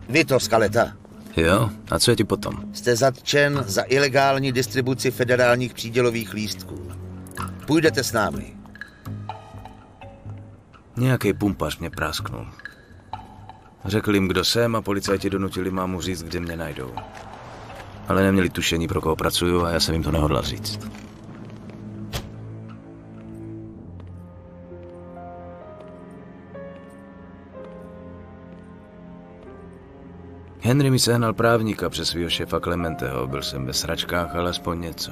Vy to, Skaleta. Jo? A co je ti potom? Jste zatčen za ilegální distribuci federálních přídělových lístků. Půjdete s námi. Nějaký pumpař mě prásknul. Řekl jim, kdo jsem, a policajti donutili mámu říct, kde mě najdou. Ale neměli tušení, pro koho pracuju, a já jsem jim to nehodlal říct. Henry mi sehnal právníka přes svýho šéfa Clementeho. Byl jsem ve sračkách, ale aspoň něco.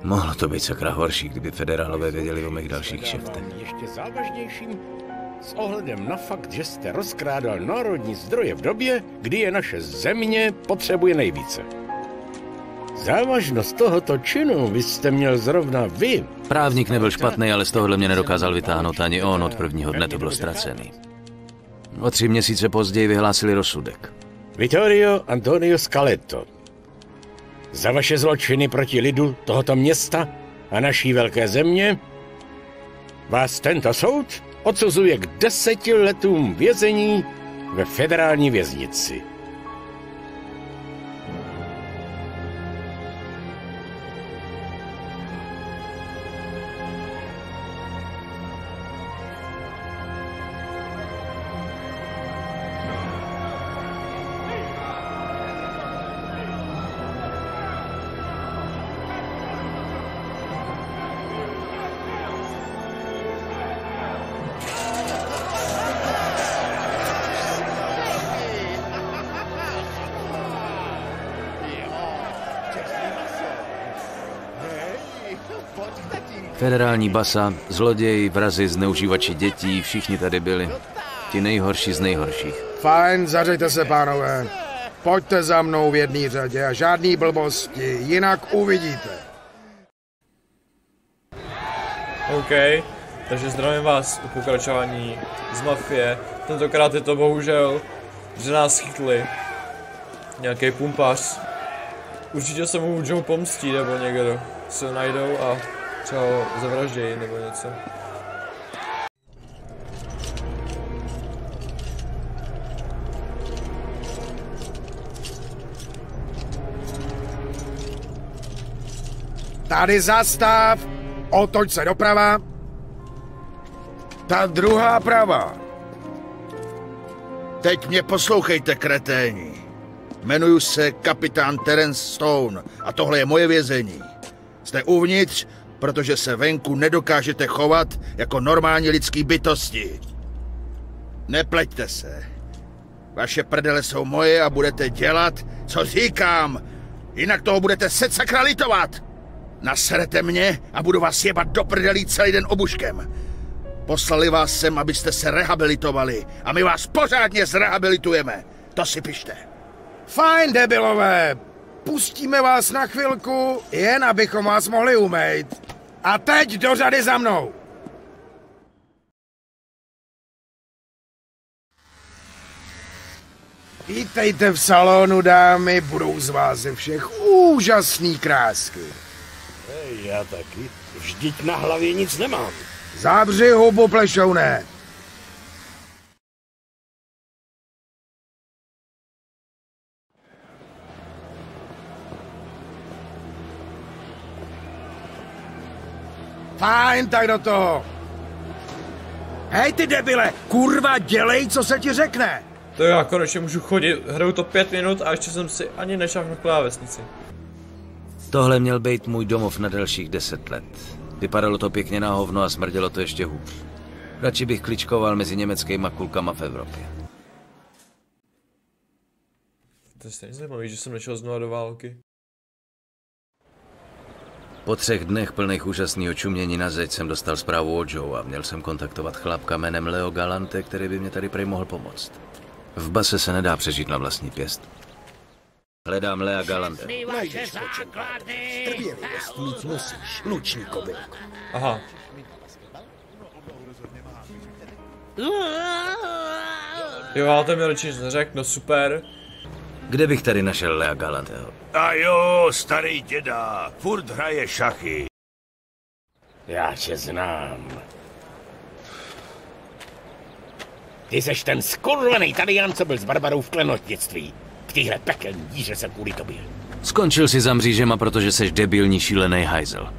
Mohlo to být sakra horší, kdyby federálové věděli o mých dalších kšeftech. Ještě závažnějším s ohledem na fakt, že jste rozkrádal národní zdroje v době, kdy je naše země potřebuje nejvíce. Závažnost tohoto činu byste měl zrovna vy. Právník nebyl špatný, ale z tohohle mě nedokázal vytáhnout ani on. Od prvního dne to bylo ztracený. O 3 měsíce později vyhlásili rozsudek. Vittorio Antonio Scaletto. Za vaše zločiny proti lidu tohoto města a naší velké země vás tento soud odsuzuje k 10 letům vězení ve federální věznici. Federální basa, zloději, vrazi, zneužívači dětí, všichni tady byli. Ti nejhorší z nejhorších. Fajn, zařejte se, pánové. Pojďte za mnou v jedné řadě a žádný blbosti, jinak uvidíte. OK, takže zdravím vás u pokračování z Mafie. Tentokrát je to bohužel, že nás chytli nějaký pumpař. Určitě se mu můžou pomstít, nebo někdo se najdou a třeba ho zavraždějí nebo něco. Tady zastav, otoč se doprava. Ta druhá prava. Teď mě poslouchejte, kreténi. Jmenuji se kapitán Terence Stone a tohle je moje vězení. Jste uvnitř, protože se venku nedokážete chovat jako normální lidský bytosti. Nepleťte se. Vaše prdele jsou moje a budete dělat, co říkám. Jinak toho budete secakra litovat. Naserete mě a budu vás jebat do prdelí celý den obuškem. Poslali vás sem, abyste se rehabilitovali a my vás pořádně zrehabilitujeme. To si pište. Fajn, debilové. Pustíme vás na chvilku, jen abychom vás mohli umýt. A teď do řady za mnou. Vítejte v salonu, dámy, budou z vás ze všech úžasný krásky. Já taky. Vždyť na hlavě nic nemám. Zavři hubu, plešouné. Fajn, tak do toho. Hej, ty debile, kurva, dělej, co se ti řekne. To já konečně můžu chodit, hraju to 5 minut a ještě jsem si ani nešáhl na klávesnici. Tohle měl být můj domov na dalších 10 let. Vypadalo to pěkně na hovno a smrdělo to ještě hůř. Radši bych kličkoval mezi německýma kulkama v Evropě. To je stejně zajímavý, že jsem nešel znovu do války. Po 3 dnech plných úžasného čumění na zeď jsem dostal zprávu od Joe a měl jsem kontaktovat chlapka jménem Leo Galante, který by mě tady prej mohl pomoct. V base se nedá přežít na vlastní pěst. Hledám Lea Galante. Najdeš základy. Trpělivost mít musíš, luční kobylko. Aha. Jo, ale to mi radši nic neřekl, no super. Kde bych tady našel Lea Galanteho? A jo, starý děda, furt hraje šachy. Já tě znám. Ty seš ten skurvený Tadian, co byl s Barbarou v klenotnictví. V téhle pekelní díře jsem kvůli tobě. Skončil si za mřížema, protože seš debilní šílený hajzel.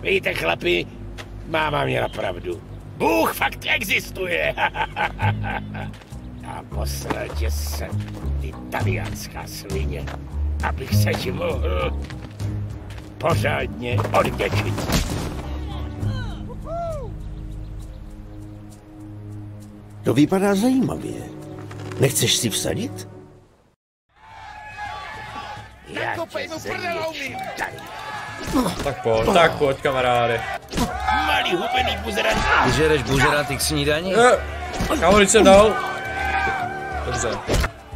Víte, chlapi, máma měla pravdu. Bůh fakt existuje. A poslal tě sem, ty tadianská svině, abych se ti mohl pořádně odděčit. To vypadá zajímavě. Nechceš si vsadit? Tak pojď, kamaráde. Malý hubený buzerant. Ty žereš bužeráty k snídani? Kámo, když jsem dal. Dobře.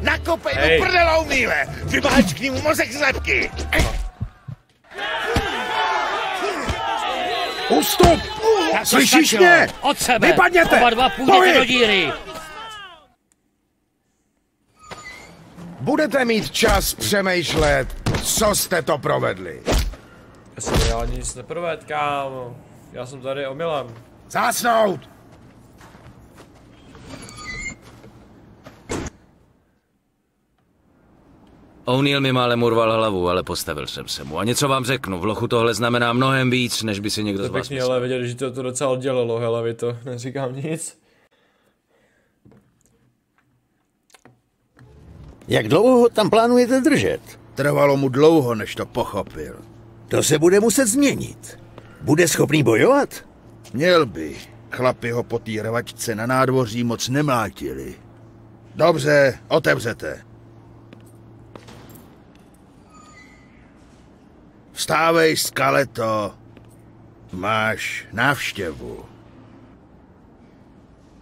Nakopej mu prdelou míle! Vymáčkni mu mozek z lebky! Ustup! Slyšíš mě? Od sebe! Vypadněte! Oba dva půjdete do díry! Budete mít čas přemýšlet, co jste to provedli. Já jsem reálně nic neprovedl, kámo. Já jsem tady omylem. Zásnout! O'Neill mi málem urval hlavu, ale postavil jsem se mu. A něco vám řeknu, v lochu tohle znamená mnohem víc, než by si někdo z To vás pěkně, myslel. ale vidět, že to docela oddělilo, hele, vy to, neříkám nic. Jak dlouho ho tam plánujete držet? Trvalo mu dlouho, než to pochopil. To se bude muset změnit. Bude schopný bojovat? Měl by. Chlapi ho po té rvačce na nádvoří moc nemlátili. Dobře, otevřete. Vstávej, Skaleto. Máš návštěvu.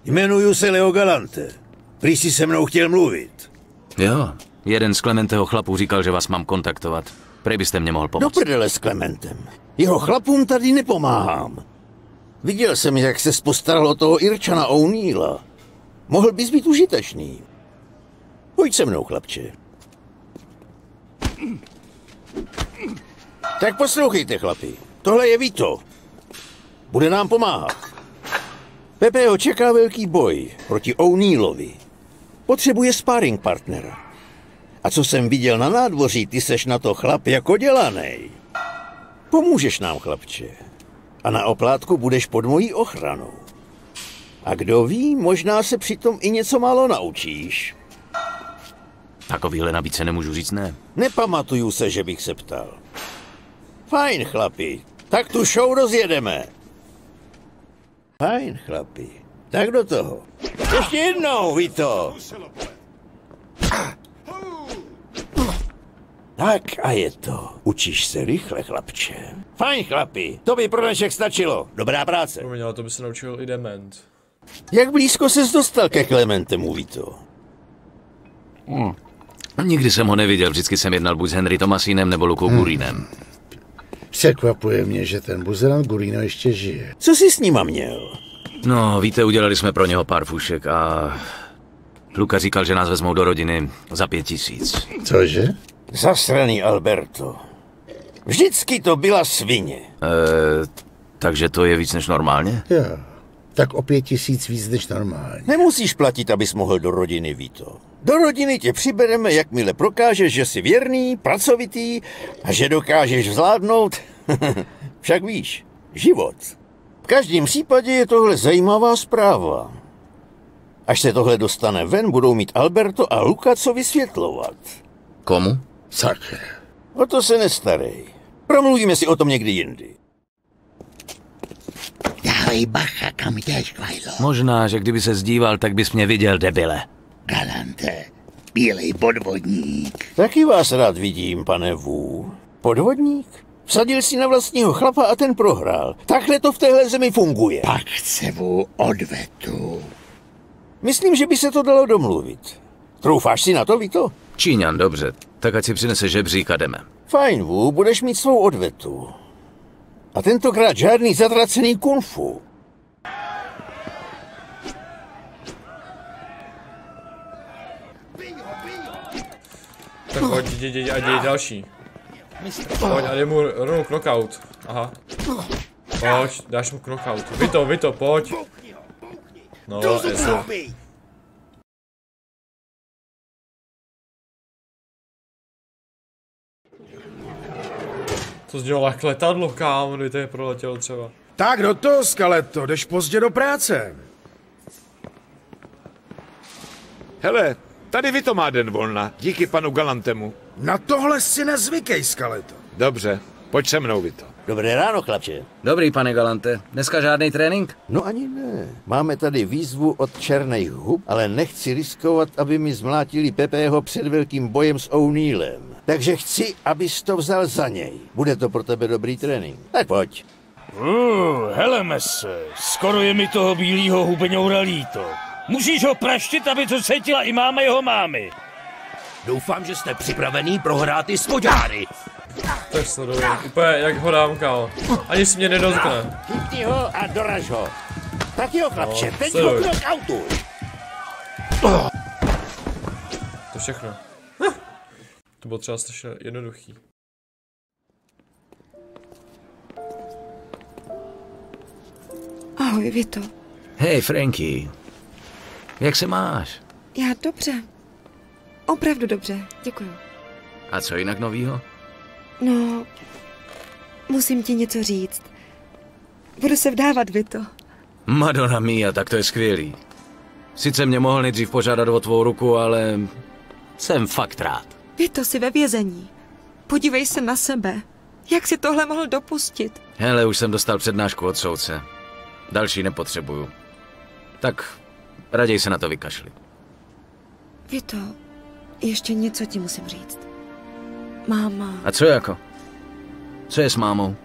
Jmenuju se Leo Galante. Prý si se mnou chtěl mluvit. Jo, jeden z Clementeho chlapů říkal, že vás mám kontaktovat. Prej byste mě mohl Do pomoct. prdele s Clementem. Jeho chlapům tady nepomáhám. Viděl jsem, jak se postaral o toho Irčana O'Neilla. Mohl bys být užitečný. Pojď se mnou, chlapče. Tak poslouchejte, chlapi. Tohle je Vito. Bude nám pomáhat. Pepe ho čeká velký boj proti O'Neillovi. Potřebuje sparring partnera. A co jsem viděl na nádvoří, ty seš na to chlap jako dělanej. Pomůžeš nám, chlapče. A na oplátku budeš pod mojí ochranou. A kdo ví, možná se přitom i něco málo naučíš. Takovýhle nabídce nemůžu říct ne. Nepamatuju se, že bych se ptal. Fajn, chlapi. Tak tu show rozjedeme. Fajn, chlapi. Tak do toho. Ještě jednou, Vito. Tak a je to. Učíš se rychle, chlapče. Fajn, chlapi. To by pro dnešek stačilo. Dobrá práce. Promiň, to by se naučil i dement. Jak blízko ses dostal ke Clementemu, Vito? Nikdy jsem ho neviděl, vždycky jsem jednal buď s Henry Thomasinem nebo Lukou Gurinem. Překvapuje mě, že ten buzerant Gurino ještě žije. Co jsi s nima měl? No, víte, udělali jsme pro něho pár fušek a... Luka říkal, že nás vezmou do rodiny za 5000. Cože? Zasraný Alberto. Vždycky to byla svině. Takže to je víc než normálně? Jo. Tak o 5000 víc než normálně. Nemusíš platit, abys mohl do rodiny, Vito. Do rodiny tě přibereme, jakmile prokážeš, že jsi věrný, pracovitý a že dokážeš zvládnout, však víš, život. V každém případě je tohle zajímavá zpráva. Až se tohle dostane ven, budou mít Alberto a Luka co vysvětlovat. Komu? Sakra. O to se nestarej. Promluvíme si o tom někdy jindy. Dávej bacha, kam jdeš, Kvajlo. Možná, že kdyby se zdíval, tak bys mě viděl, debile. Galante, bílej podvodník. Taky vás rád vidím, pane Wu. Podvodník? Vsadil si na vlastního chlapa a ten prohrál. Takhle to v téhle zemi funguje. Pak chce Wu odvetu. Myslím, že by se to dalo domluvit. Troufáš si na to, Vito? Číňan, dobře. Tak ať si přinese žebřík a jdeme. Fajn, Wu, budeš mít svou odvetu. A tentokrát žádný zatracený kung fu. Tak pojď, a děj další. Pojď a dej mu rovnou knockout. Aha. Pojď, dáš mu knockout. Vito, pojď. No, Do zuby! To zdělalo jak letadlo, kámo, kdyby to je proletělo třeba. Tak do toho, Skeleto, jdeš pozdě do práce. Hele, tady Vito má den volna, díky panu Galantemu. Na tohle si nezvykej, Skeleto. Dobře, pojď se mnou, Vito. Dobré ráno, chlapče. Dobrý, pane Galante. Dneska žádný trénink? No ani ne. Máme tady výzvu od Černých hub, ale nechci riskovat, aby mi zmlátili Pepeho před velkým bojem s O'Neillem. Takže chci, abys to vzal za něj. Bude to pro tebe dobrý trénink. Tak pojď. Heleme se, skoro je mi toho bílýho hubeňoura líto. Musíš ho praštit, aby to cítila i máma jeho mámy. Doufám, že jste připravený prohrát i spodňáry. Tak sleduji, úplně jak ho dám, kámo. Ani si mě nedotkne. Chytni ho a doraž ho. Tak jo, chlapče, teď ho sleduj. krok autu. To všechno. To bylo třeba strašně jednoduchý. Ahoj, Vito. Hej, Franky. Jak se máš? Já dobře. Opravdu dobře, děkuju. A co jinak novýho? No, musím ti něco říct. Budu se vdávat, Vito. Madonna mia, tak to je skvělý. Sice mě mohl nejdřív požádat o tvou ruku, ale jsem fakt rád. Vito, jsi ve vězení. Podívej se na sebe. Jak jsi tohle mohl dopustit? Hele, už jsem dostal přednášku od soudce. Další nepotřebuju. Tak raději se na to vykašli. Vito, ještě něco ti musím říct. Máma A co jako? Co je s mámou?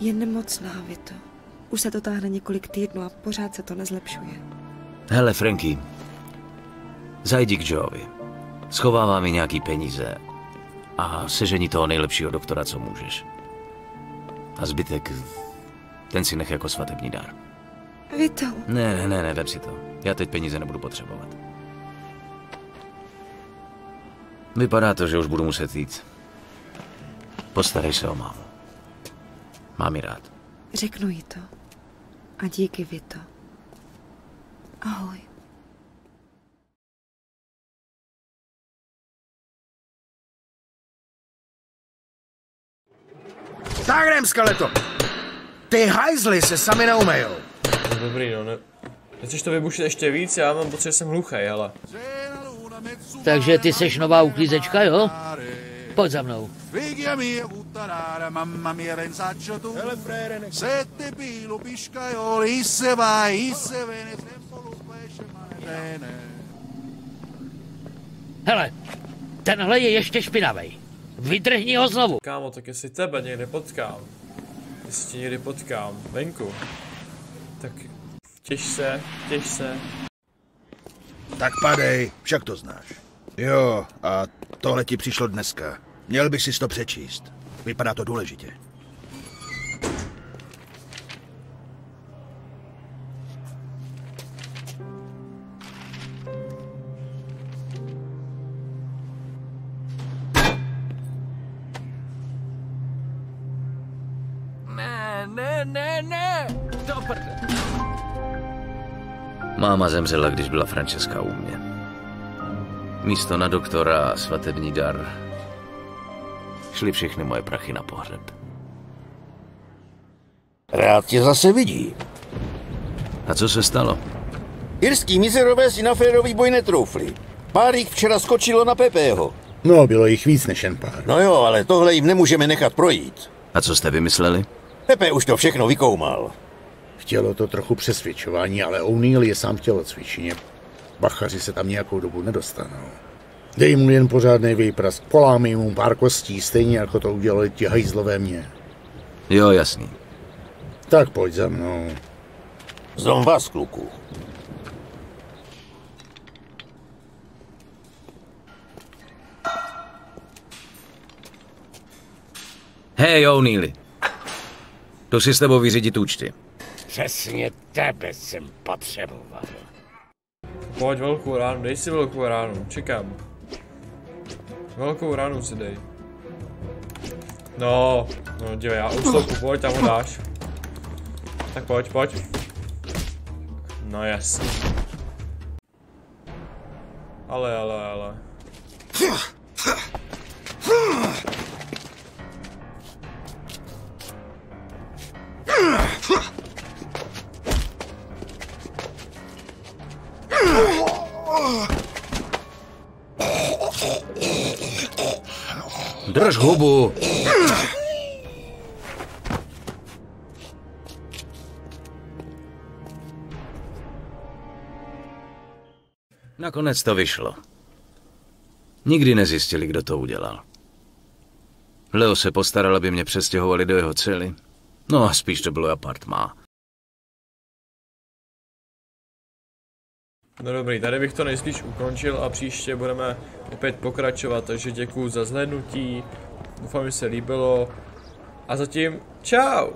je nemocná, Vito. Už se to táhne několik týdnů a pořád se to nezlepšuje. Hele, Franky, zajdi k Joeovi. Schovává mi nějaký peníze a sežení toho nejlepšího doktora, co můžeš. A zbytek, ten si nech jako svatební dar. Vito. Ne, vem si to. Já teď peníze nebudu potřebovat. Vypadá to, že už budu muset jít. Postarej se o mámu. Mám ji rád. Řeknu jí to. A díky, Vito. Ahoj. Tak jdem, Skeleto. Ty hajzly se sami neumejou. No dobrý, no ne. Nechceš to vybušit ještě víc? Já mám pocit, že jsem hluchej, hele. Takže ty seš nová uklízečka, jo? Pojď za mnou. Hele, tenhle je ještě špinavej. Vydrhni ho znovu. Kámo, tak jestli tebe někde potkám, jestli tě někdy potkám venku, tak těš se. Tak padej, však to znáš. Jo, a tohle ti přišlo dneska. Měl bys si to přečíst. Vypadá to důležitě. Ne. Do prde. Máma zemřela, když byla Francesca u mě. Místo na doktora a svatební dar šly všechny moje prachy na pohřeb. Rád tě zase vidí. A co se stalo? Irský mizerové si na férový boj netroufli. Pár jich včera skočilo na Pepeho. No, bylo jich víc než jen pár. No jo, ale tohle jim nemůžeme nechat projít. A co jste vymysleli? Pepe už to všechno vykoumal. Chtělo to trochu přesvědčování, ale O'Neill je sám v tělocvičně. Bachaři se tam nějakou dobu nedostanou. Dej mu jen pořádnej výprask, polámej mu pár kostí, stejně jako to udělali ti hajzlové mě. Jo, jasný. Tak pojď za mnou. Zom vás, kluku. Hej, O'Neilly. Jdu si s tebou vyřídit účty. Přesně tebe jsem potřeboval. Pojď velkou ránu, dej si velkou ránu, čekám. Velkou ránu si dej. No dívej, já ustopu, pojď, tam ho dáš. Tak pojď. No jasně. Ale. Drž hubu! Nakonec to vyšlo. Nikdy nezjistili, kdo to udělal. Leo se postaral, aby mě přestěhovali do jeho cely. No a spíš to bylo apartmá. No dobrý, tady bych to nejspíš ukončil a příště budeme opět pokračovat, takže děkuju za zhlédnutí, doufám, že se líbilo a zatím čau!